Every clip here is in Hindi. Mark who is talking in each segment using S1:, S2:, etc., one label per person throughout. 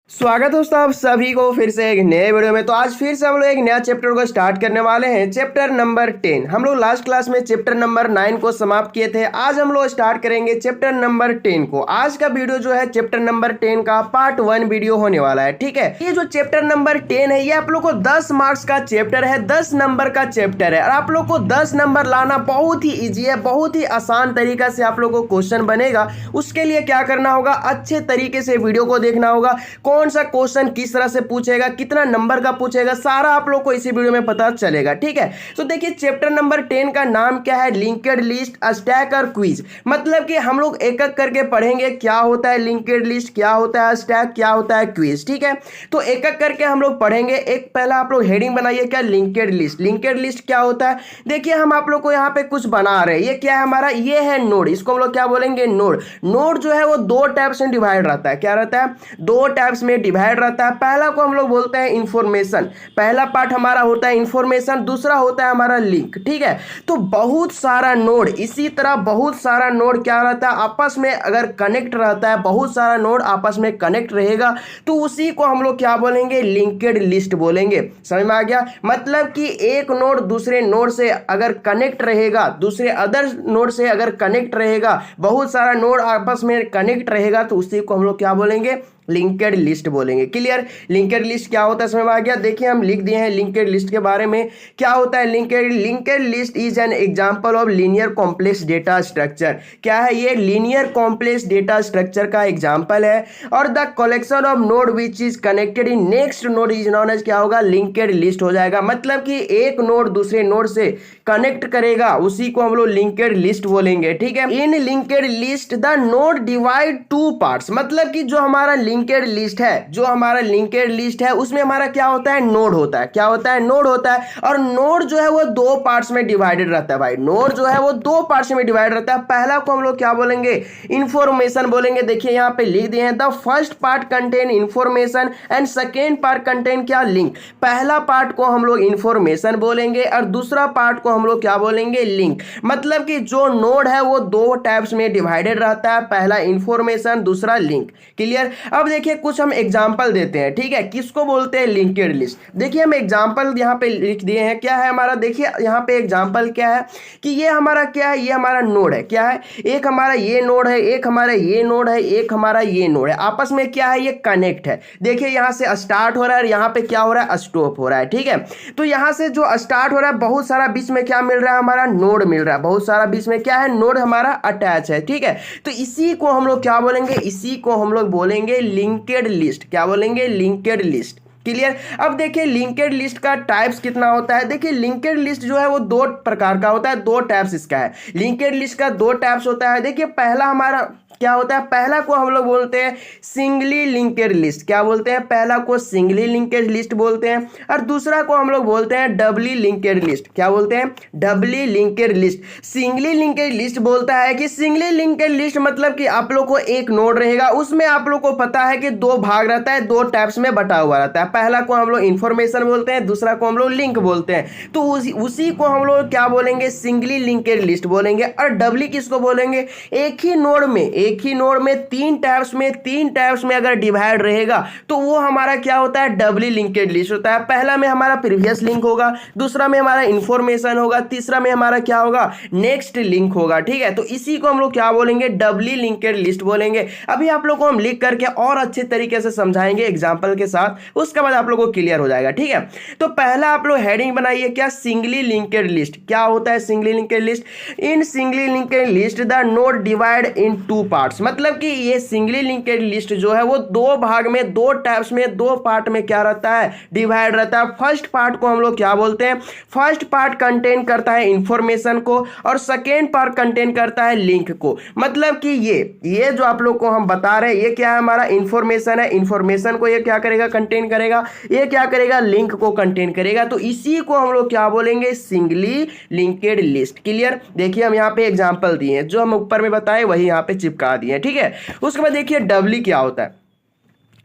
S1: स्वागत है दोस्तों आप सभी को फिर से एक नए वीडियो में। तो आज फिर से हम लोग एक नया चैप्टर को स्टार्ट करने वाले हैं, चैप्टर नंबर 10। हम लोग लास्ट क्लास में चैप्टर नंबर 9 को समाप्त किए थे। आज हम लोग स्टार्ट करेंगे चैप्टर नंबर 10 को। आज का वीडियो जो है चैप्टर नंबर 10 का पार्ट 1 वीडियो होने वाला है। ठीक है, ये जो चैप्टर नंबर 10 है ये आप लोग को 10 मार्क्स का चैप्टर है, 10 नंबर का चैप्टर है और आप लोग को 10 नंबर लाना बहुत ही ईजी है, बहुत ही आसान तरीका से आप लोग को क्वेश्चन बनेगा। उसके लिए क्या करना होगा, अच्छे तरीके से वीडियो को देखना होगा। कौन सा क्वेश्चन किस तरह से पूछेगा, कितना नंबर का पूछेगा, सारा आप लोग को इसी वीडियो में पता चलेगा। ठीक है, तो देखिए चैप्टर नंबर 10 का नाम क्या है, लिंक्ड लिस्ट, स्टैक और क्विज। मतलब कि हम लोग एक एक करके पढ़ेंगे क्या होता है लिंक्ड लिस्ट, क्या होता है स्टैक, क्या होता है क्विज। ठीक है, तो एक एक करके हम लोग पढ़ेंगे। एक पहला आप लोग हेडिंग बनाइए, क्या लिंक्ड लिस्ट। लिंक्ड लिस्ट क्या होता है, देखिए हम आप लोग को यहाँ पे कुछ बना रहे हैं। ये क्या है हमारा, ये है नोड। इसको हम लोग क्या बोलेंगे, नोड। नोड जो है वो दो टाइप्स में डिवाइड रहता है। क्या रहता है, दो टाइप्स में डिवाइड रहता है। पहला को हम लोग बोलते हैं इंफॉर्मेशन, पहला पार्ट हमारा होता है इंफॉर्मेशन, दूसरा होता है हमारा लिंक। ठीक है, तो बहुत सारा नोड, इसी तरह बहुत सारा नोड क्या रहता है, आपस में अगर कनेक्ट रहता है, बहुत सारा नोड आपस में कनेक्ट रहेगा तो उसी को हम लोग क्या बोलेंगे, लिंक्ड लिस्ट बोलेंगे। समझ में आ गया, मतलब कि एक नोड दूसरे नोड से अगर कनेक्ट रहेगा, दूसरे अदर नोड से अगर कनेक्ट रहेगा, बहुत सारा नोड आपस में कनेक्ट रहेगा तो उसी को हम लोग क्या बोलेंगे, लिंक्ड लिस्ट बोलेंगे। क्लियर, लिंक्ड लिस्ट क्या होता है समझ में आ गया। देखिए हम लिख दिए हैं लिंक्ड लिस्ट के बारे में। क्या होता है linked list is an example of linear complex data structure. क्या है ये, लीनियर कॉम्प्लेक्स डेटा स्ट्रक्चर का एग्जांपल है। और the collection of node which is connected in next node is known as, क्या होगा, लिंक्ड लिस्ट हो जाएगा। मतलब कि एक नोड दूसरे नोड से कनेक्ट करेगा, उसी को हम लोग लिंक्ड लिस्ट बोलेंगे। ठीक है, in linked list the node divide two parts. मतलब कि जो हमारा लिंक्ड लिस्ट है, जो हमारा लिंक्ड लिस्ट है उसमें हमारा क्या होता है, नोड होता है। क्या होता है, नोड होता है। और नोड जो है वो दो पार्ट्स में डिवाइडेड रहता है। भाई नोड जो है वो दो पार्ट्स में डिवाइड रहता है। पहला को हम लोग क्या बोलेंगे, इंफॉर्मेशन बोलेंगे। देखिए यहाँ पे लिख दिए हैं, the first part contain information and second part contain क्या, लिंक। पहला पार्ट को हम लोग इंफॉर्मेशन बोलेंगे और दूसरा पार्ट को हम लोग क्या बोलेंगे, लिंक। मतलब कि जो नोड है वो दो टाइप्स में डिवाइडेड रहता है, पहला इंफॉर्मेशन, दूसरा लिंक। क्लियर। अब देखिए कुछ हम एग्जांपल देते हैं। ठीक है, किसको बोलते हैं, लिंक्ड लिस्ट। देखिए हम एग्जांपल यहाँ पे लिख दिए हैं। क्या है हमारा, देखिए यहाँ पे एग्जांपल क्या है कि ये हमारा क्या है, ये हमारा नोड है। क्या है, एक हमारा ये नोड है, एक हमारा ये नोड है, एक हमारा ये नोड है। आपस में क्या है, ये कनेक्ट है। देखिए यहाँ से स्टार्ट हो रहा है और यहाँ पे क्या हो रहा है, स्टॉप हो रहा है। ठीक है, तो यहाँ से जो स्टार्ट हो रहा है, बहुत सारा बीच में क्या मिल रहा है, हमारा नोड मिल रहा है। बहुत सारा बीच में क्या है, नोड हमारा अटैच है। ठीक है, तो इसी को हम लोग क्या बोलेंगे, इसी को हम लोग बोलेंगे लिंक्ड लिस्ट। क्या बोलेंगे, लिंक्ड लिस्ट। क्लियर। अब देखिए लिंक्ड लिस्ट का टाइप्स कितना होता है। देखिए लिंक्ड लिस्ट जो है वो दो प्रकार का होता है, दो टाइप्स इसका है। लिंक्ड लिस्ट का दो टाइप्स होता है। देखिए पहला हमारा क्या होता है, पहला को हम लोग बोलते हैं सिंगली लिंक्ड लिस्ट। क्या बोलते हैं, पहला को सिंगली लिंक्ड लिस्ट बोलते हैं और दूसरा को हम लोग बोलते हैं डबली लिंक्ड लिस्ट। क्या बोलते हैं, doubly linked list. Singly linked list बोलता है कि सिंगली लिंक्ड लिस्ट मतलब कि आप लोग को एक नोड रहेगा, उसमें आप लोग को पता है कि दो भाग रहता है, दो टाइप्स में बटा हुआ रहता है। पहला को हम लोग इंफॉर्मेशन बोलते हैं, दूसरा को हम लोग लिंक बोलते हैं। तो उसी को हम लोग क्या बोलेंगे, सिंगली लिंक्ड लिस्ट बोलेंगे। और डबली किसको बोलेंगे, एक ही नोड में तीन टाइप्स में अगर डिवाइड रहेगा तो वो हमारा क्या होता है, डबली लिंक्ड लिस्ट होता है। पहला में हमारा प्रीवियस लिंक होगा, दूसरा में हमारा इंफॉर्मेशन होगा, तीसरा में हमारा क्या होगा, नेक्स्ट लिंक होगा। ठीक है, तो इसी को हम लोग क्या बोलेंगे, डबली लिंक्ड लिस्ट बोलेंगे। अभी आप लोग को हम लिख करके और अच्छे तरीके से समझाएंगे एग्जाम्पल के साथ, उसके बाद आप लोग को क्लियर हो जाएगा। ठीक है, तो पहला आप लोग हेडिंग बनाइए, क्या, सिंगली लिंक्ड लिस्ट। क्या होता है singly linked list, in singly linked list the node divide in to parts. मतलब कि ये सिंगली लिंक्ड लिस्ट जो है वो दो भाग में, दो टाइप्स में, दो पार्ट में क्या रहता है, डिवाइड रहता है। फर्स्ट पार्ट को हम लोग क्या बोलते हैं, फर्स्ट पार्ट कंटेन करता है इंफॉर्मेशन को और सेकेंड पार्ट कंटेन करता है लिंक को। मतलब कि ये जो आप लोग को हम बता रहे हैं ये क्या है, हमारा इंफॉर्मेशन है। इंफॉर्मेशन को ये क्या करेगा, कंटेन करेगा। ये क्या करेगा, लिंक को कंटेन करेगा। तो इसी को हम लोग क्या बोलेंगे, सिंगली लिंक्ड लिस्ट। क्लियर। देखिए हम यहाँ पे एग्जांपल दिए हैं, जो हम ऊपर में बताए वही यहाँ पे चिपका दिए। ठीक है, उसके बाद देखिए डबली क्या होता है।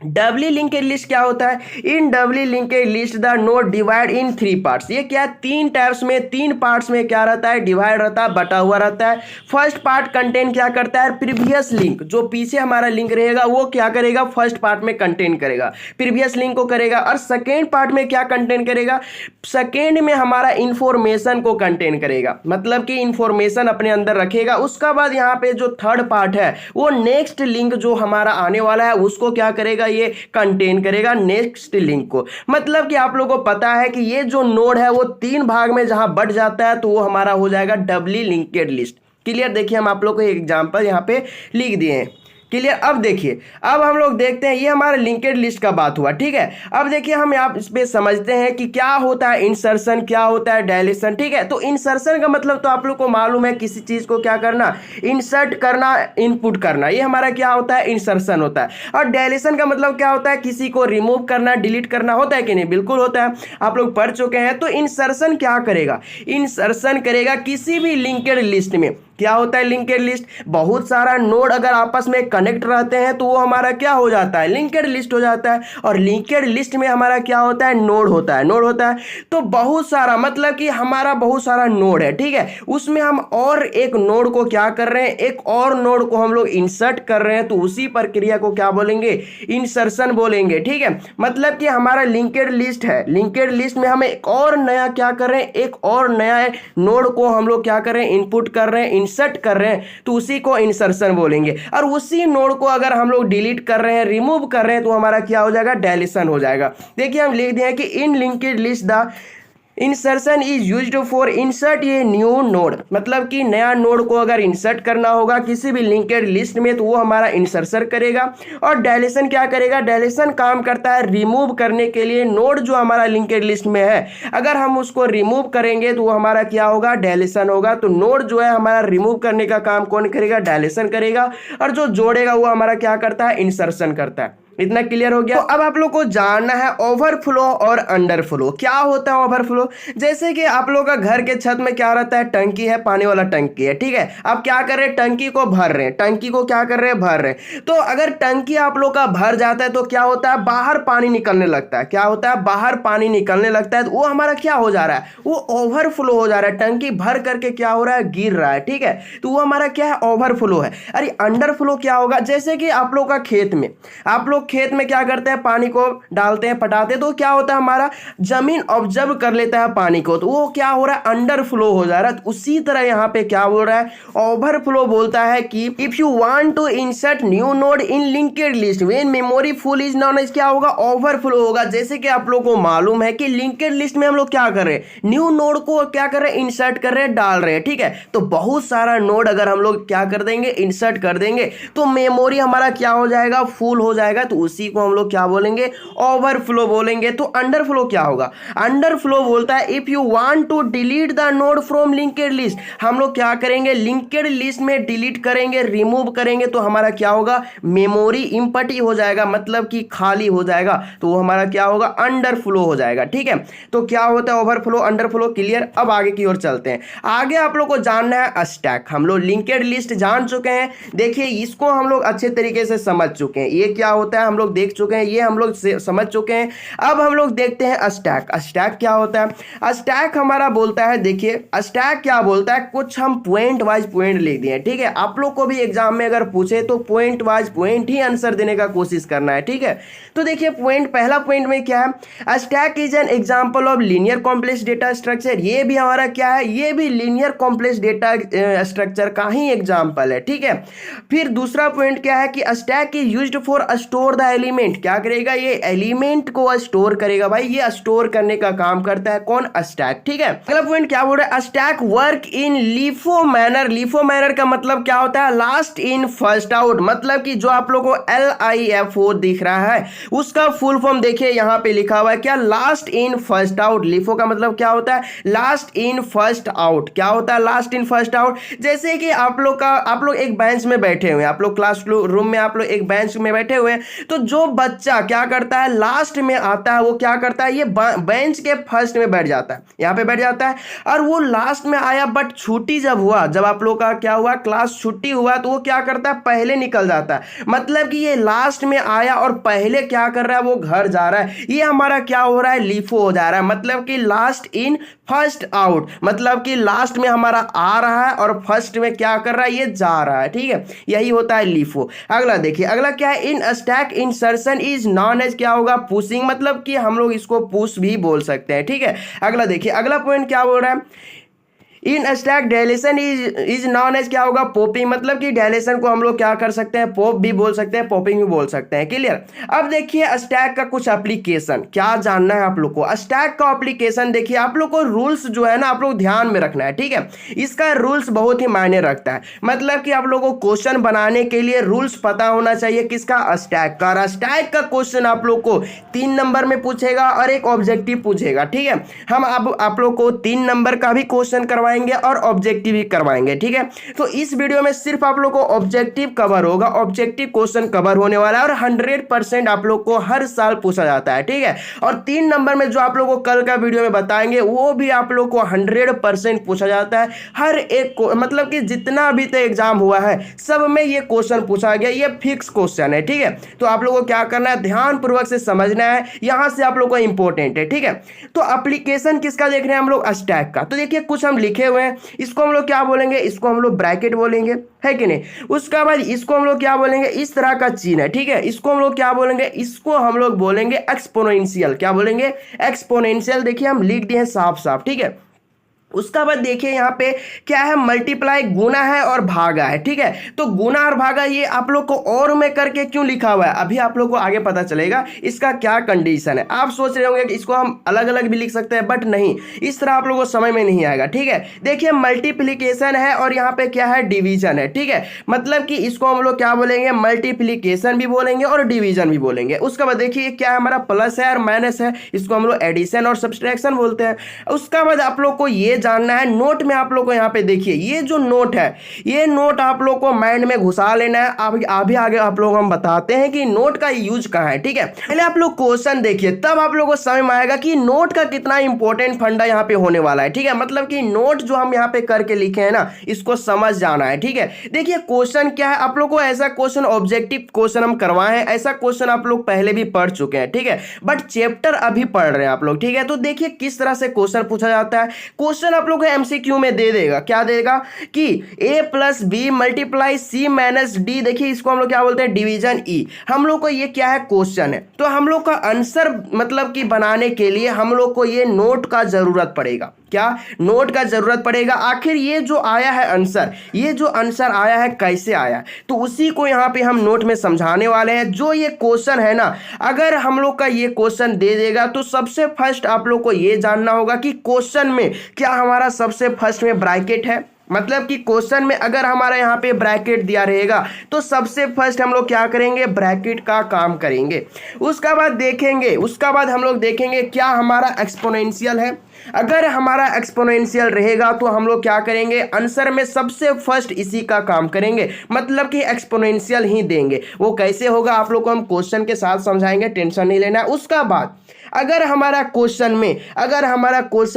S1: डबली लिंकेड लिस्ट क्या होता है? In doubly linked list the node divide in 3 parts. ये क्या, 3 टाइप्स में, 3 पार्ट्स में क्या रहता है, डिवाइड रहता है, बटा हुआ रहता है। फर्स्ट पार्ट कंटेन क्या करता है, प्रीवियस लिंक, जो पीछे हमारा लिंक रहेगा वो क्या करेगा, फर्स्ट पार्ट में कंटेन करेगा, प्रीवियस लिंक को करेगा। और सेकेंड पार्ट में क्या कंटेन करेगा, सेकेंड में हमारा इंफॉर्मेशन को कंटेन करेगा, मतलब कि इंफॉर्मेशन अपने अंदर रखेगा। उसका बाद यहाँ पे जो थर्ड पार्ट है वो नेक्स्ट लिंक जो हमारा आने वाला है उसको क्या करेगा, ये कंटेन करेगा नेक्स्ट लिंक को। मतलब कि आप लोगों को पता है कि ये जो नोड है वो 3 भाग में जहां बट जाता है तो वो हमारा हो जाएगा डबली लिंकेड लिस्ट। क्लियर? देखिए हम आप लोग को एक एग्जांपल यहां पे लिख दिए हैं। क्लियर? अब देखिए, अब हम लोग देखते हैं, ये हमारा लिंकेड लिस्ट का बात हुआ, ठीक है। अब देखिए हम यहाँ इस पे समझते हैं कि क्या होता है इंसर्शन, क्या होता है डायलेशन, ठीक है। तो इंसर्शन का मतलब तो आप लोग को मालूम है, किसी चीज को क्या करना, इंसर्ट करना, इनपुट करना, ये हमारा क्या होता है, इंसर्शन होता है। और डायलेशन का मतलब क्या होता है, किसी को रिमूव करना, डिलीट करना, होता है कि नहीं? बिल्कुल होता है, आप लोग पढ़ चुके हैं। तो इंसर्शन क्या करेगा, इंसर्शन करेगा किसी भी लिंकेड लिस्ट में। क्या होता है लिंकेड लिस्ट, बहुत सारा नोड अगर आपस में कनेक्ट रहते हैं तो वो हमारा क्या हो जाता है, लिंकेड लिस्ट हो जाता है। और लिंकेड लिस्ट में हमारा क्या होता है, नोड होता है, नोड होता है। तो बहुत सारा, मतलब कि हमारा बहुत सारा नोड है, ठीक है, उसमें हम और एक नोड को क्या कर रहे हैं, एक और नोड को हम लोग इंसर्ट कर रहे हैं, तो उसी प्रक्रिया को क्या बोलेंगे, इंसर्शन बोलेंगे, ठीक है। मतलब कि हमारा लिंकेड लिस्ट है, लिंकेड लिस्ट में हम एक और नया क्या कर रहे हैं, एक और नया नोड को हम लोग क्या कर रहे हैं, इनपुट कर रहे हैं, इंसर्ट कर रहे हैं, तो उसी को इंसर्शन बोलेंगे। और उसी नोड को अगर हम लोग डिलीट कर रहे हैं, रिमूव कर रहे हैं, तो हमारा क्या हो जाएगा, डायलेशन हो जाएगा। देखिए हम लिख दिए हैं कि in linked list the insertion is used for insert ये न्यू नोड, मतलब कि नया नोड को अगर इंसर्ट करना होगा किसी भी लिंकेड लिस्ट में तो वो हमारा इंसर्शन करेगा। और डायलेशन क्या करेगा, डायलेशन काम करता है रिमूव करने के लिए। नोड जो हमारा लिंकेड लिस्ट में है अगर हम उसको रिमूव करेंगे तो वो हमारा क्या होगा, डायलेशन होगा। तो नोड जो है हमारा रिमूव करने का काम कौन करेगा, डायलेशन करेगा। और जो जोड़ेगा वो हमारा क्या करता है, इंसर्शन करता है। इतना क्लियर हो गया। तो अब आप लोग को जानना है ओवरफ्लो और अंडरफ्लो। क्या होता है ओवरफ्लो? जैसे कि आप लोग का घर के छत में क्या रहता है, टंकी है, पानी वाला टंकी है, ठीक है। आप क्या कर रहे हैं, टंकी को भर रहे हैं, टंकी को क्या कर रहे हैं, भर रहे हैं। तो अगर टंकी आप लोग का भर जाता है तो क्या होता है, बाहर पानी निकलने लगता है। क्या होता है, बाहर पानी निकलने लगता है। तो वो हमारा क्या हो जा रहा है, वो ओवरफ्लो हो जा रहा है। टंकी भर करके क्या हो रहा है, गिर रहा है, ठीक है। तो वो हमारा क्या है, ओवरफ्लो है। अरे अंडरफ्लो क्या होगा, जैसे कि आप लोग का खेत में, आप लोग खेत में क्या करते हैं, पानी को डालते हैं, पटाते हैं, तो क्या होता है, हमारा जमीन ऑब्जर्व कर लेता है पानी को, तो वो क्या हो रहा है, अंडर फ्लो हो जा रहा है। उसी तरह यहाँ पे क्या बोल रहा है, ओवरफ्लो बोलता है कि if you want to insert new node in linked list when memory full is known, क्या होगा, ओवरफ्लो होगा। जैसे कि आप लोगों को मालूम है कि लिंकेड लिस्ट में हम लोग क्या कर रहे हैं, न्यू नोड को क्या कर रहे हैं, इंसर्ट कर रहे हैं, डाल रहे हैं, ठीक है। तो बहुत सारा नोड अगर हम लोग क्या कर देंगे, इंसर्ट कर देंगे, तो मेमोरी हमारा क्या हो जाएगा, फुल हो जाएगा। तो उसी को हम लोग क्या बोलेंगे, ओवरफ्लो बोलेंगे। तो अंडरफ्लो क्या होगा, अंडरफ्लो बोलता है if you want to delete the node from linked list, हम लोग क्या करेंगे, लिंकेड लिस्ट में डिलीट करेंगे, रिमूव करेंगे, तो हमारा क्या होगा, मेमोरी इंपटी हो जाएगा, मतलब कि खाली हो जाएगा। तो वो हमारा क्या होगा, अंडरफ्लो हो जाएगा, ठीक है। तो क्या होता है ओवरफ्लो, अंडरफ्लो, क्लियर। अब आगे की ओर चलते हैं। आगे आप लोग को जानना है स्टैक। हम लोग लिंकेड लिस्ट जान चुके हैं, देखिए इसको हम लोग अच्छे तरीके से समझ चुके हैं, ये क्या होता है हम लोग देख चुके हैं, ये हम लोग समझ चुके हैं। अब हम लोग देखते हैं स्टैक। स्टैक क्या होता है, स्टैक हमारा बोलता है, देखिए स्टैक क्या बोलता है, कुछ हम पॉइंट वाइज पॉइंट लिख दिए, ठीक है। आप लोग को भी एग्जाम में अगर पूछे तो पॉइंट वाइज पॉइंट ही आंसर देने का कोशिश करना है, ठीक है। तो देखिए पॉइंट, पहला पॉइंट में क्या है, stack is an example of linear complex data structure. ये भी हमारा क्या है, ये भी लीनियर कॉम्प्लेक्स डेटा स्ट्रक्चर का ही एग्जांपल है, ठीक है। फिर दूसरा पॉइंट क्या है कि stack is used for store the element. क्या करेगा, ये एलिमेंट को स्टोर करेगा, भाई ये स्टोर करने का काम करता है कौन, स्टैक, ठीक है। अगला पॉइंट क्या बोल रहा है, stack work in LIFO manner. LIFO manner का मतलब क्या होता है, लास्ट इन फर्स्ट आउट, मतलब कि जो आप लोगों को LIFO दिख रहा है उसका फुल फॉर्म देखिए यहाँ पे लिखा हुआ है क्या, last in first out. LIFO का मतलब क्या होता है, लास्ट इन फर्स्ट आउट। क्या होता है लास्ट इन फर्स्ट आउट, जैसे कि आप लोग एक बेंच में बैठे हुए हैं, आप लोग क्लास रूम में आप लोग एक बेंच में बैठे हुए हैं, तो जो बच्चा क्या करता है लास्ट में आता है वो क्या करता है, ये बेंच के फर्स्ट में बैठ जाता है, यहाँ पे बैठ जाता है। और वो लास्ट में आया बट छुट्टी जब हुआ, जब आप लोग का क्या हुआ, क्लास छुट्टी हुआ, तो वो क्या करता है, पहले निकल जाता है। मतलब कि ये लास्ट में आया और पहले क्या कर रहा है, वो घर जा रहा है। ये हमारा क्या हो रहा है, लीफो हो जा रहा है। मतलब कि लास्ट इन फर्स्ट आउट, मतलब कि लास्ट में हमारा आ रहा है और फर्स्ट में क्या कर रहा है, ये जा रहा है। ठीक है, यही होता है लीफो। अगला देखिए, अगला क्या है, in stack insertion is known as क्या होगा, पुशिंग, मतलब कि हम लोग इसको पुश भी बोल सकते हैं। ठीक है, अगला देखिए, अगला पॉइंट क्या बोल रहा है, in stack deletion is known as क्या होगा, पॉपिंग, मतलब कि डायलेशन को हम लोग क्या कर सकते हैं, पॉप भी बोल सकते हैं, पॉपिंग भी बोल सकते हैं। क्लियर। अब देखिए स्टैक का कुछ एप्लीकेशन, क्या जानना है आप लोग को, स्टैक का एप्लीकेशन देखिए, आप लोग को रूल्स जो है ना आप लोग ध्यान में रखना है। ठीक है, इसका रूल्स बहुत ही मायने रखता है। मतलब कि आप लोगों को क्वेश्चन बनाने के लिए रूल्स पता होना चाहिए, किसका, स्टैक का। स्टैक का क्वेश्चन आप लोग को 3 नंबर में पूछेगा और एक ऑब्जेक्टिव पूछेगा। ठीक है, हम अब आप लोग को 3 नंबर का भी क्वेश्चन करवाएंगे और ऑब्जेक्टिव भी करवाएंगे। ठीक है, तो इस वीडियो में सिर्फ आप लोग को ऑब्जेक्टिव कवर होगा, ऑब्जेक्टिव क्वेश्चन कवर होने वाला है और 100% आप लोग को हर साल पूछा जाता है। ठीक है, और 3 नंबर में जो आप लोग को कल का वीडियो में बताएंगे वो भी आप लोग को 100% पूछा जाता है। हर एक को, मतलब कि जितना अभी तक एग्जाम हुआ है सब में ये क्वेश्चन पूछा गया, ये फिक्स क्वेश्चन है। ठीक है, तो आप लोग को क्या करना है, ध्यान पूर्वक से समझना है, यहां से आप लोग को इंपॉर्टेंट है। ठीक है, तो एप्लीकेशन किसका देख रहे हैं हम लोग, स्टैक का। तो देखिए कुछ हम लिखे हुए हैं, इसको हम लोग क्या बोलेंगे, इसको हम लोग ब्रैकेट बोलेंगे, है कि नहीं। उसके बाद इसको हम लोग क्या बोलेंगे, इस तरह का चिन्ह है। ठीक है, इसको हम लोग क्या बोलेंगे, इसको हम लोग बोलेंगे एक्सपोनेंशियल। क्या बोलेंगे, एक्सपोनेंशियल। देखिए हम लिख दिए साफ साफ। ठीक है, उसका बाद देखिए यहाँ पे क्या है, मल्टीप्लाई, गुना है और भागा है। ठीक है, तो गुना और भागा ये आप लोग को और में करके क्यों लिखा हुआ है, अभी आप लोग को आगे पता चलेगा इसका क्या कंडीशन है। आप सोच रहे होंगे कि इसको हम अलग अलग भी लिख सकते हैं, बट नहीं, इस तरह आप लोगों को समझ में नहीं आएगा। ठीक है, देखिए मल्टीप्लीकेशन है और यहाँ पे क्या है, डिवीजन है। ठीक है, मतलब कि इसको हम लोग क्या बोलेंगे, मल्टीप्लीकेशन भी बोलेंगे और डिवीजन भी बोलेंगे। उसके बाद देखिए क्या है, हमारा प्लस है और माइनस है, इसको हम लोग एडिशन और सब्सट्रैक्शन बोलते हैं। उसका बाद आप लोग को ये जानना है, नोट में आप लोग को यहाँ पे देखिए ये जो नोट है, ये नोट आप लोग को माइंड में घुसा लेना है। अभी आगे आप लोग हम बताते हैं कि नोट का यूज कहाँ है। ठीक है, पहले आप लोग क्वेश्चन देखिए, तब आप लोग को समझ में आएगा कि नोट का कितना इंपॉर्टेंट फंडा यहाँ पे होने वाला है। ठीक है, मतलब कि नोट जो हम यहाँ पे करके लिखे हैं ना, इसको समझ जाना है। ठीक है, देखिए क्वेश्चन क्या है, आप लोग को ऐसा क्वेश्चन, ऑब्जेक्टिव क्वेश्चन हम करवाए हैं, ऐसा क्वेश्चन आप लोग पहले भी पढ़ चुके हैं। ठीक है, बट चैप्टर अभी पढ़ रहे हैं आप लोग। ठीक है, तो देखिए किस तरह से क्वेश्चन पूछा जाता है। क्वेश्चन आप लोग को एमसीक्यू में दे देगा, क्या देगा कि a plus B multiply C minus D. देखिए इसको हम लोग क्या बोलते हैं, डिवीजन ई। हम लोग को ये क्या है, क्वेश्चन है, तो हम लोग का आंसर मतलब कि बनाने के लिए हम लोग को ये नोट का जरूरत पड़ेगा। क्या, नोट का जरूरत पड़ेगा। आखिर ये जो आया है आंसर, ये जो आंसर आया है कैसे आया, तो उसी को यहाँ पे हम नोट में समझाने वाले हैं। जो ये क्वेश्चन है ना, अगर हम लोग का ये क्वेश्चन दे देगा तो सबसे फर्स्ट आप लोग को ये जानना होगा कि क्वेश्चन में क्या हमारा सबसे फर्स्ट में ब्रैकेट है। मतलब कि क्वेश्चन में अगर हमारा यहाँ पे ब्रैकेट दिया रहेगा तो सबसे फर्स्ट हम लोग क्या करेंगे, ब्रैकेट का काम करेंगे। उसका बाद देखेंगे, उसका बाद हम लोग देखेंगे क्या हमारा एक्सपोनेंशियल है। अगर हमारा एक्सपोनेंशियल रहेगा तो हम लोग क्या करेंगे, आंसर में सबसे फर्स्ट इसी का काम करेंगे, मतलब कि एक्सपोनेंशियल ही देंगे। वो कैसे होगा आप लोग को हम क्वेश्चन के साथ समझाएंगे, टेंशन नहीं लेना। उसका बाद अगर हमारा क्वेश्चन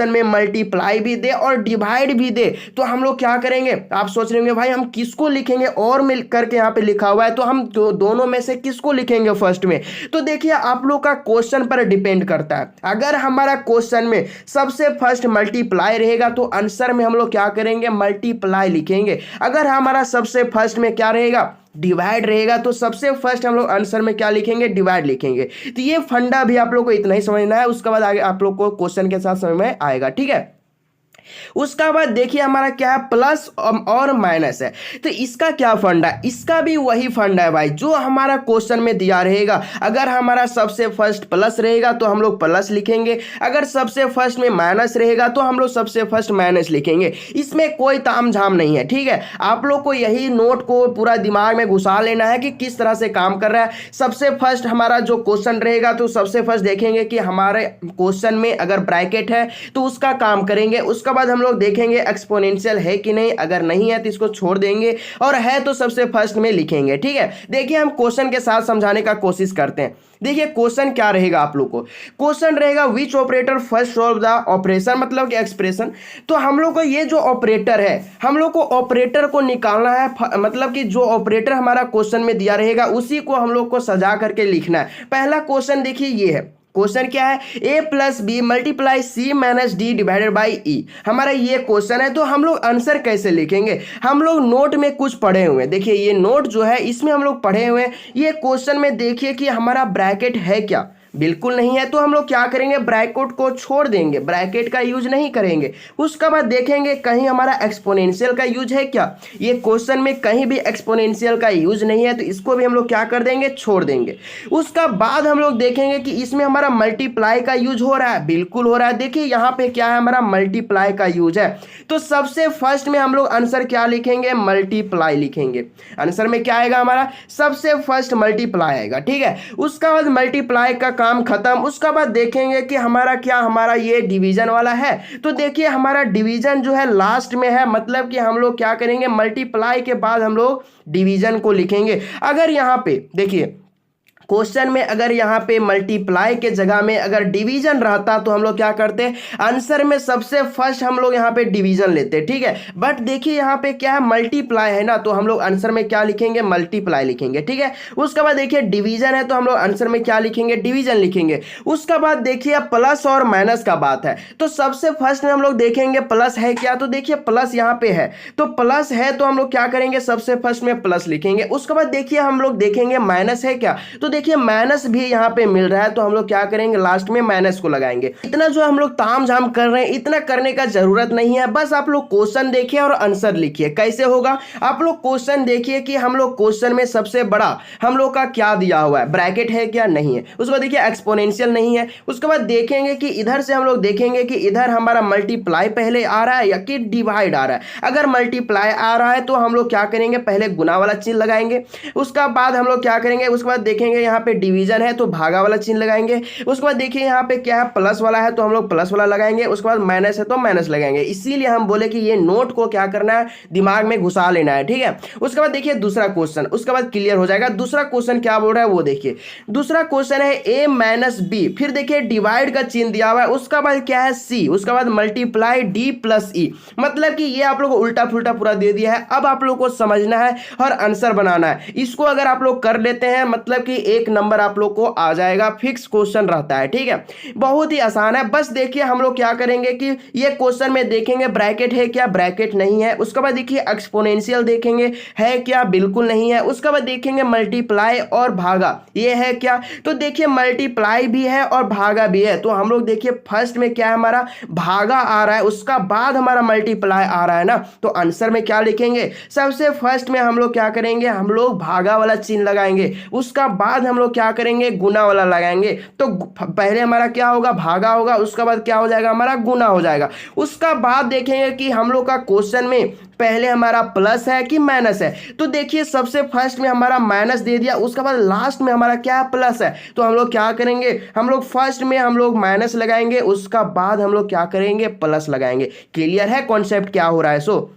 S1: में मल्टीप्लाई भी दे और डिवाइड भी दे तो हम लोग क्या करेंगे, आप सोच रहे होंगे भाई हम किसको लिखेंगे, और मिल करके यहाँ पे लिखा हुआ है तो हम दोनों में से किसको लिखेंगे फर्स्ट में। तो देखिए आप लोग का क्वेश्चन पर डिपेंड करता है। अगर हमारा क्वेश्चन में सबसे फर्स्ट मल्टीप्लाई रहेगा तो आंसर में हम लोग क्या करेंगे, मल्टीप्लाई लिखेंगे। अगर हमारा सबसे फर्स्ट में क्या रहेगा, डिवाइड रहेगा, तो सबसे फर्स्ट हम लोग आंसर में क्या लिखेंगे, डिवाइड लिखेंगे। तो ये फंडा भी आप लोग को इतना ही समझना है। उसके बाद आगे आप लोग को क्वेश्चन के साथ समझ में आएगा। ठीक है, उसका बाद देखिए हमारा क्या है, प्लस और माइनस है। तो इसका क्या फंडा है, इसका भी वही फंडा है भाई जो हमारा क्वेश्चन में दिया रहेगा। अगर हमारा सबसे फर्स्ट प्लस रहेगा तो हम लोग प्लस लिखेंगे, अगर सबसे फर्स्ट में माइनस रहेगा तो हम लोग सबसे फर्स्ट माइनस लिखेंगे। इसमें कोई तामझाम नहीं है। ठीक है, आप लोग को यही नोट को पूरा दिमाग में घुसा लेना है कि किस तरह से काम कर रहा है। सबसे फर्स्ट हमारा जो क्वेश्चन रहेगा तो सबसे फर्स्ट देखेंगे कि हमारे क्वेश्चन में अगर ब्रैकेट है तो उसका काम करेंगे। उसका बाद हम लोग देखेंगे एक्सपोनेंशियल है कि नहीं, अगर नहीं है तो इसको छोड़ देंगे, और है तो सबसे फर्स्ट में लिखेंगे। ठीक है, देखिए हम क्वेश्चन के साथ समझाने का कोशिश करते हैं। देखिए क्वेश्चन क्या रहेगा आप लोग को, क्वेश्चन रहेगा which operator first solve the operation, मतलब कि एक्सप्रेशन। तो हम लोग को ये जो ऑपरेटर है, हम लोग को ऑपरेटर को निकालना है, मतलब कि जो ऑपरेटर हमारा क्वेश्चन में दिया रहेगा उसी को हम लोग को सजा करके लिखना है। पहला क्वेश्चन देखिए ये है, क्वेश्चन क्या है, a plus B multiply C minus D divided by E, हमारा ये क्वेश्चन है। तो हम लोग आंसर कैसे लिखेंगे, हम लोग नोट में कुछ पढ़े हुए हैं, देखिए ये नोट जो है इसमें हम लोग पढ़े हुए हैं। ये क्वेश्चन में देखिए कि हमारा ब्रैकेट है क्या, बिल्कुल नहीं है, तो हम लोग क्या करेंगे, ब्रैकेट को छोड़ देंगे, ब्रैकेट का यूज नहीं करेंगे। उसके बाद देखेंगे कहीं हमारा एक्सपोनेंशियल का यूज है क्या, ये क्वेश्चन में कहीं भी एक्सपोनेंशियल का यूज नहीं है, तो इसको भी हम लोग क्या कर देंगे, छोड़ देंगे। उसका बाद हम लोग देखेंगे कि इसमें हमारा मल्टीप्लाई का यूज हो रहा है, बिल्कुल हो रहा है। देखिए यहाँ पे क्या है, हमारा मल्टीप्लाई का यूज है, तो सबसे फर्स्ट में हम लोग आंसर क्या लिखेंगे, मल्टीप्लाई लिखेंगे। आंसर में क्या आएगा, हमारा सबसे फर्स्ट मल्टीप्लाई आएगा। ठीक है, उसका बाद मल्टीप्लाई का काम खत्म। उसका बाद देखेंगे कि हमारा क्या, हमारा ये डिवीजन वाला है, तो देखिए हमारा डिवीजन जो है लास्ट में है, मतलब कि हम लोग क्या करेंगे, मल्टीप्लाई के बाद हम लोग डिवीजन को लिखेंगे। अगर यहाँ पे देखिए क्वेश्चन में अगर यहाँ पे मल्टीप्लाई के जगह में अगर डिवीजन रहता तो हम लोग क्या करते, आंसर में सबसे फर्स्ट हम लोग यहाँ पे डिवीजन लेते। ठीक है, बट देखिए यहाँ पे क्या है, मल्टीप्लाई है ना, तो हम लोग आंसर में क्या लिखेंगे, मल्टीप्लाई लिखेंगे। ठीक है, उसके बाद देखिए डिवीजन है तो हम लोग आंसर में क्या लिखेंगे, डिवीजन लिखेंगे। उसका बाद देखिए प्लस और माइनस का बात है, तो सबसे फर्स्ट में हम लोग देखेंगे प्लस है क्या, तो देखिए प्लस यहाँ पे है, तो प्लस है तो हम लोग क्या करेंगे, सबसे फर्स्ट में प्लस लिखेंगे। उसके बाद देखिए हम लोग देखेंगे माइनस है क्या, तो देखिए माइनस भी यहाँ पे मिल रहा है, तो हम लोग क्या करेंगे, लास्ट में माइनस को लगाएंगे। इतना जो हम लोग तामझाम कर रहे हैं, इतना करने का जरूरत नहीं है, बस आप लोग क्वेश्चन देखिए और आंसर लिखिए। कैसे होगा, आप लोग क्वेश्चन देखिए कि हम लोग क्वेश्चन में सबसे बड़ा हम लोग का क्या दिया हुआ है, ब्रैकेट है क्या, नहीं है। उसके बाद देखिए एक्सपोनेंशियल नहीं है। उसके बाद देखेंगे कि इधर से हम लोग देखेंगे कि इधर हमारा मल्टीप्लाई पहले आ रहा है या कि डिवाइड आ रहा है। अगर मल्टीप्लाई आ रहा है तो हम लोग क्या करेंगे, पहले गुना वाला चिन्ह लगाएंगे। उसका बाद हम लोग क्या करेंगे, उसके बाद देखेंगे यहाँ पे डिवीजन है तो भागा वाला चिन्ह लगाएंगे। उसके बाद देखिए यहाँ पे क्या है, प्लस वाला है तो हम लोग प्लस वाला लगाएंगे। उसके बाद माइनस है तो माइनस लगाएंगे। इसीलिए हम बोले कि ये नोट को क्या करना है, दिमाग में घुसा लेना है। ठीक है, उसके बाद देखिए दूसरा क्वेश्चन, उसके बाद क्लियर हो जाएगा। दूसरा क्वेश्चन क्या बोल रहा है वो देखिए, दूसरा क्वेश्चन है a माइनस बी, फिर देखिए डिवाइड का चिन्ह दिया हुआ है। उसका बाद क्या है c, उसके बाद मल्टीप्लाई d प्लस e, मतलब कि ये आप लोग को उल्टा फुल्टा पूरा दे दिया है। अब आप लोग को समझना है और आंसर बनाना है। इसको अगर आप लोग कर लेते हैं मतलब कि एक नंबर आप लोग को आ जाएगा, फिक्स क्वेश्चन रहता है। ठीक है, बहुत ही आसान है। बस देखिए हम लोग क्या करेंगे कि ये क्वेश्चन में देखेंगे ब्रैकेट है क्या, ब्रैकेट नहीं है। उसके बाद देखिए एक्सपोनेंशियल देखेंगे है क्या, बिल्कुल नहीं है। उसके बाद देखेंगे मल्टीप्लाई और भागा, ये है क्या, तो देखिए मल्टीप्लाई भी है और भागा भी है। तो हम लोग देखिए फर्स्ट में क्या है, हमारा भागा आ रहा है, उसका बाद हमारा मल्टीप्लाई आ रहा है ना, तो आंसर में क्या लिखेंगे, सबसे फर्स्ट में हम लोग क्या करेंगे, हम लोग भागा वाला चिन्ह लगाएंगे। उसका बाद हम लोग क्या करेंगे, गुना वाला लगाएंगे। तो पहले हमारा क्या होगा, भागा होगा, उसका बाद क्या हो जाएगा, हमारा गुना हो जाएगा। उसका बाद देखेंगे कि हम लोग का क्वेश्चन में पहले हमारा प्लस है कि माइनस है, तो देखिए सबसे फर्स्ट में हमारा माइनस दे दिया, उसके बाद लास्ट में हमारा क्या है, प्लस है। तो हम लोग क्या करेंगे, हम लोग फर्स्ट में हम लोग माइनस लगाएंगे, उसका बाद हम लोग क्या करेंगे, प्लस लगाएंगे। क्लियर है कॉन्सेप्ट क्या हो रहा है? सो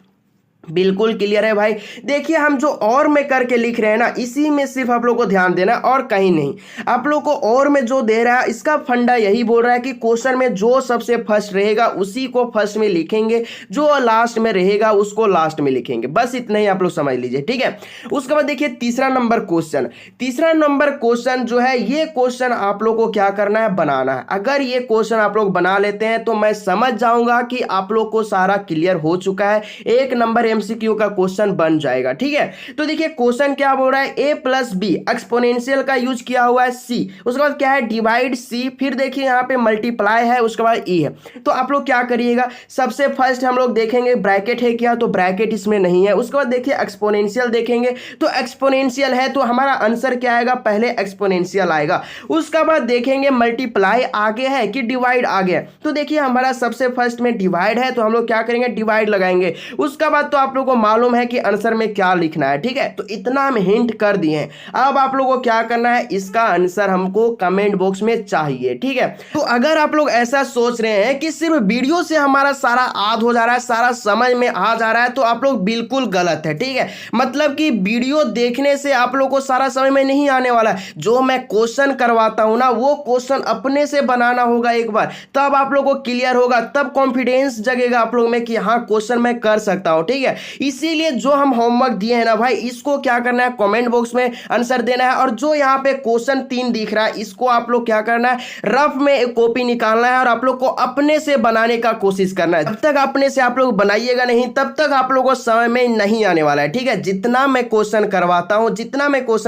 S1: बिल्कुल क्लियर है भाई। देखिए हम जो और में करके लिख रहे हैं ना, इसी में सिर्फ आप लोग को ध्यान देना और कहीं नहीं। आप लोग को और में जो दे रहा है इसका फंडा यही बोल रहा है कि क्वेश्चन में जो सबसे फर्स्ट रहेगा उसी को फर्स्ट में लिखेंगे, जो लास्ट में रहेगा उसको लास्ट में लिखेंगे। बस इतना ही आप लोग समझ लीजिए, ठीक है। उसके बाद देखिए तीसरा नंबर क्वेश्चन, तीसरा नंबर क्वेश्चन जो है, ये क्वेश्चन आप लोग को क्या करना है, बनाना है। अगर ये क्वेश्चन आप लोग बना लेते हैं तो मैं समझ जाऊंगा कि आप लोग को सारा क्लियर हो चुका है, एक नंबर एमसीक्यू का क्वेश्चन बन जाएगा, ठीक है। तो देखिए क्वेश्चन क्या बोल रहा है, a प्लस बी, एक्सपोनेंशियल का यूज किया हुआ है c, उसके बाद क्या है डिवाइड c, फिर देखिए यहाँ पे मल्टीप्लाई है, उसके बाद e है। तो आप लोग क्या करिएगा, सबसे फर्स्ट हम लोग देखेंगे ब्रैकेट है क्या, तो ब्रैकेट इसमें नहीं है। उसके बाद देखिए एक्सपोनेंशियल देखेंगे, तो एक्सपोनेंशियल है तो हमारा आंसर क्या आएगा, पहले एक्सपोनेंशियल आएगा। उसके बाद देखेंगे मल्टीप्लाई आगे है कि डिवाइड आगे है, तो देखिए हमारा सबसे फर्स्ट में डिवाइड है तो हम लोग क्या करेंगे, डिवाइड लगाएंगे। उसके बाद तो आप लोग को मालूम है कि आंसर में क्या लिखना है, ठीक है। तो इतना हम हिंट कर दिए हैं। अब आप लोगों को क्या करना है, इसका आंसर हमको कमेंट बॉक्स में चाहिए, ठीक है। तो अगर आप लोग ऐसा सोच रहे हैं कि सिर्फ वीडियो से हमारा सारा याद हो जा रहा है, सारा समझ में आ जा रहा है, तो आप लोग बिल्कुल गलत है, ठीक है। मतलब कि वीडियो देखने से आप लोग को सारा समझ में नहीं आने वाला है। जो मैं क्वेश्चन करवाता हूं ना, वो क्वेश्चन अपने से बनाना होगा एक बार, तब आप लोग को क्लियर होगा, तब कॉन्फिडेंस जगेगा आप लोग में कि हाँ क्वेश्चन मैं कर सकता हूं, ठीक है। इसीलिए जो हम होमवर्क दिए हैं ना भाई, इसको क्या करना है, कमेंट बॉक्स में आंसर देना है। और जो यहाँ पे क्वेश्चन 3 दिख रहा है, इसको आप लोग क्या करना है, रफ में एक कॉपी निकालना है और आप लोग को अपने से बनाने का कोशिश करना है। जब तक अपने से आप लोग बनाइएगा नहीं, तब तक आप लोगों को समझ में नहीं आने वाला है, ठीक है। जितना मैं क्वेश्चन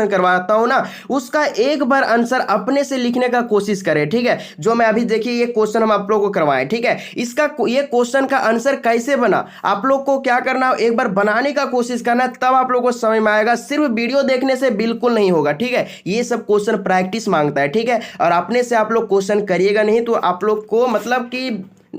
S1: करवाता हूं ना, उसका एक बार आंसर अपने से लिखने का कोशिश करें, ठीक है। जो मैं अभी देखिए ये क्वेश्चन हम आप लोगों को करवाएं, ठीक है। इसका ये क्वेश्चन का आंसर कैसे बना, आप लोग को क्या करना है, एक बार बनाने का कोशिश करना है, तब आप लोग को समझ में आएगा। सिर्फ वीडियो देखने से बिल्कुल नहीं होगा, ठीक है। ये सब क्वेश्चन प्रैक्टिस मांगता है, ठीक है। और अपने से आप लोग क्वेश्चन करिएगा नहीं तो आप लोग को मतलब कि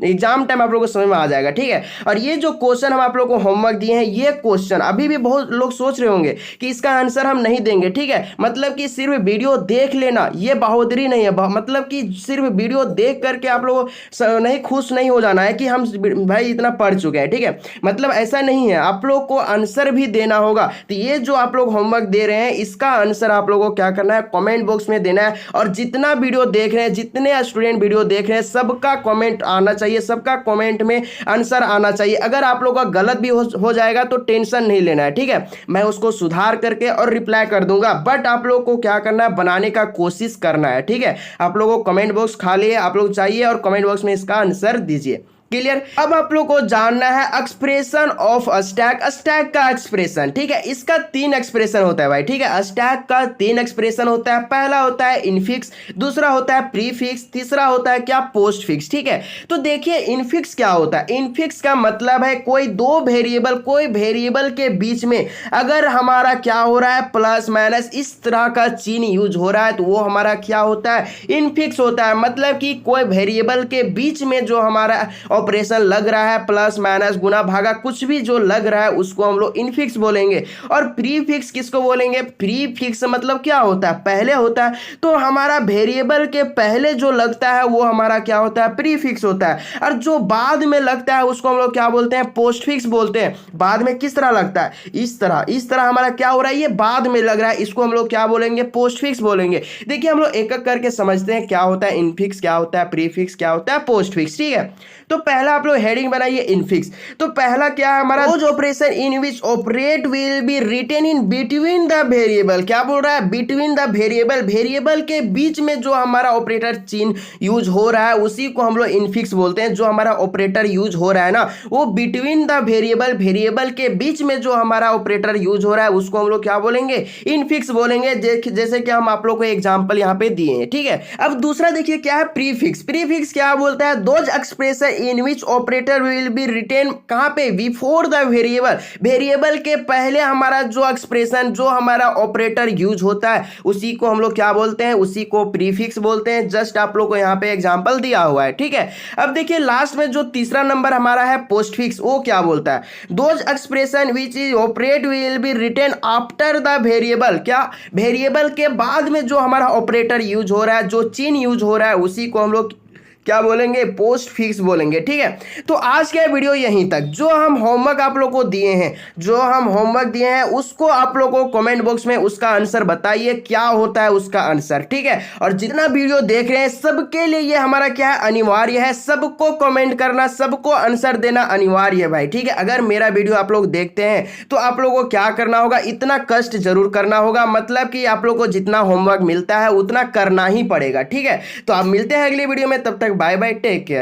S1: एग्जाम टाइम आप लोगों को समझ में आ जाएगा, ठीक है। और ये जो क्वेश्चन हम आप लोगों को होमवर्क दिए हैं, ये क्वेश्चन अभी भी बहुत लोग सोच रहे होंगे कि इसका आंसर हम नहीं देंगे, ठीक है। मतलब कि सिर्फ वीडियो देख लेना ये बहादुरी नहीं है। मतलब कि सिर्फ वीडियो देख करके आप लोग नहीं खुश नहीं हो जाना है कि हम भाई इतना पढ़ चुके हैं, ठीक है। मतलब ऐसा नहीं है, आप लोग को आंसर भी देना होगा। तो ये जो आप लोग होमवर्क दे रहे हैं, इसका आंसर आप लोगों को क्या करना है, कमेंट बॉक्स में देना है। और जितना वीडियो देख रहे हैं, जितने स्टूडेंट वीडियो देख रहे हैं, सबका कमेंट आना चाहिए, सबका कमेंट में आंसर आना चाहिए। अगर आप लोगों का गलत भी हो जाएगा तो टेंशन नहीं लेना है, ठीक है। मैं उसको सुधार करके और रिप्लाई कर दूंगा, बट आप लोगों को क्या करना है, बनाने का कोशिश करना है, ठीक है। आप लोगों को कमेंट बॉक्स खाली है, आप लोग चाहिए और कमेंट बॉक्स में इसका आंसर दीजिए। क्लियर। अब आप लोग को जानना है एक्सप्रेशन ऑफ स्टैक, स्टैक का एक्सप्रेशन, ठीक है। इसका 3 एक्सप्रेशन होता है भाई, ठीक है। स्टैक का 3 एक्सप्रेशन होता है। पहला होता है इनफिक्स, दूसरा होता है प्रीफिक्स, तीसरा होता है क्या, पोस्ट फिक्स, ठीक है। तो देखिए इनफिक्स क्या होता है। इनफिक्स का मतलब है कोई कोई वेरिएबल के बीच में अगर हमारा क्या हो रहा है, प्लस माइनस इस तरह का चिन्ह यूज हो रहा है, तो वो हमारा क्या होता है, इनफिक्स होता है। मतलब कि कोई वेरिएबल के बीच में जो हमारा ऑपरेशन लग रहा है, प्लस माइनस गुना भागा कुछ भी जो लग रहा है, उसको हम लोग इनफिक्स बोलेंगे। और प्रीफिक्स किसको बोलेंगे, प्रीफिक्स मतलब क्या होता है, पहले होता है। तो हमारा वेरिएबल के पहले जो लगता है वो हमारा क्या होता है, प्रीफिक्स होता है। और जो बाद में लगता है उसको हम लोग क्या बोलते हैं, पोस्टफिक्स बोलते हैं। बाद में किस तरह लगता है, इस तरह हमारा क्या हो रहा है, ये बाद में लग रहा है, इसको हम लोग क्या बोलेंगे, पोस्टफिक्स बोलेंगे। देखिए हम लोग एक एक करके समझते हैं क्या होता है इनफिक्स, क्या होता है प्रीफिक्स, क्या होता है पोस्टफिक्स, ठीक है। तो पहला आप लोग हेडिंग बनाइए इनफिक्स। तो पहला क्या है हमारा, those operation in which operate will be written in between the variable. क्या बोल रहा है, बिटवीन द वेरिएबल, वेरिएबल के बीच में जो हमारा ऑपरेटर चिन्ह यूज हो रहा है उसी को हम लोग इनफिक्स बोलते हैं। जो हमारा ऑपरेटर यूज हो रहा है ना, वो बिटवीन द वेरिएबल, वेरिएबल के बीच में जो हमारा ऑपरेटर यूज हो रहा है उसको हम लोग क्या बोलेंगे, इनफिक्स बोलेंगे। जैसे कि हम आप लोग को एग्जांपल यहाँ पे दिए हैं, ठीक है। अब दूसरा देखिए क्या है, प्रीफिक्स। प्रीफिक्स क्या बोलता है, those expression in which operator will be written कहां पे, बिफोर द वेरिएबल, वेरिएबल के पहले हमारा जो एक्सप्रेशन, जो हमारा ऑपरेटर यूज होता है उसी को हम लोग क्या बोलते हैं, उसी को प्रीफिक्स बोलते हैं। जस्ट आप लोग को यहां पे एग्जांपल दिया हुआ है, ठीक है। अब देखिए लास्ट में जो तीसरा नंबर हमारा है पोस्टफिक्स, वो क्या बोलता है, those expression which is operate will be written after the variable. क्या, वेरिएबल के बाद में जो हमारा ऑपरेटर यूज हो रहा है, जो चिन्ह यूज हो रहा है, उसी को हम लोग क्या बोलेंगे, पोस्ट फिक्स बोलेंगे, ठीक है। तो आज का वीडियो यहीं तक। जो हम होमवर्क आप लोग को दिए हैं, उसको आप लोग को कमेंट बॉक्स में उसका आंसर बताइए, क्या होता है उसका आंसर, ठीक है। और जितना वीडियो देख रहे हैं सबके लिए ये हमारा क्या है, अनिवार्य है। सबको कमेंट करना, सबको आंसर देना अनिवार्य है भाई, ठीक है। अगर मेरा वीडियो आप लोग देखते हैं तो आप लोगों को क्या करना होगा, इतना कष्ट जरूर करना होगा। मतलब कि आप लोग को जितना होमवर्क मिलता है उतना करना ही पड़ेगा, ठीक है। तो आप मिलते हैं अगली वीडियो में, तब तक बाय बाय, टेक केयर।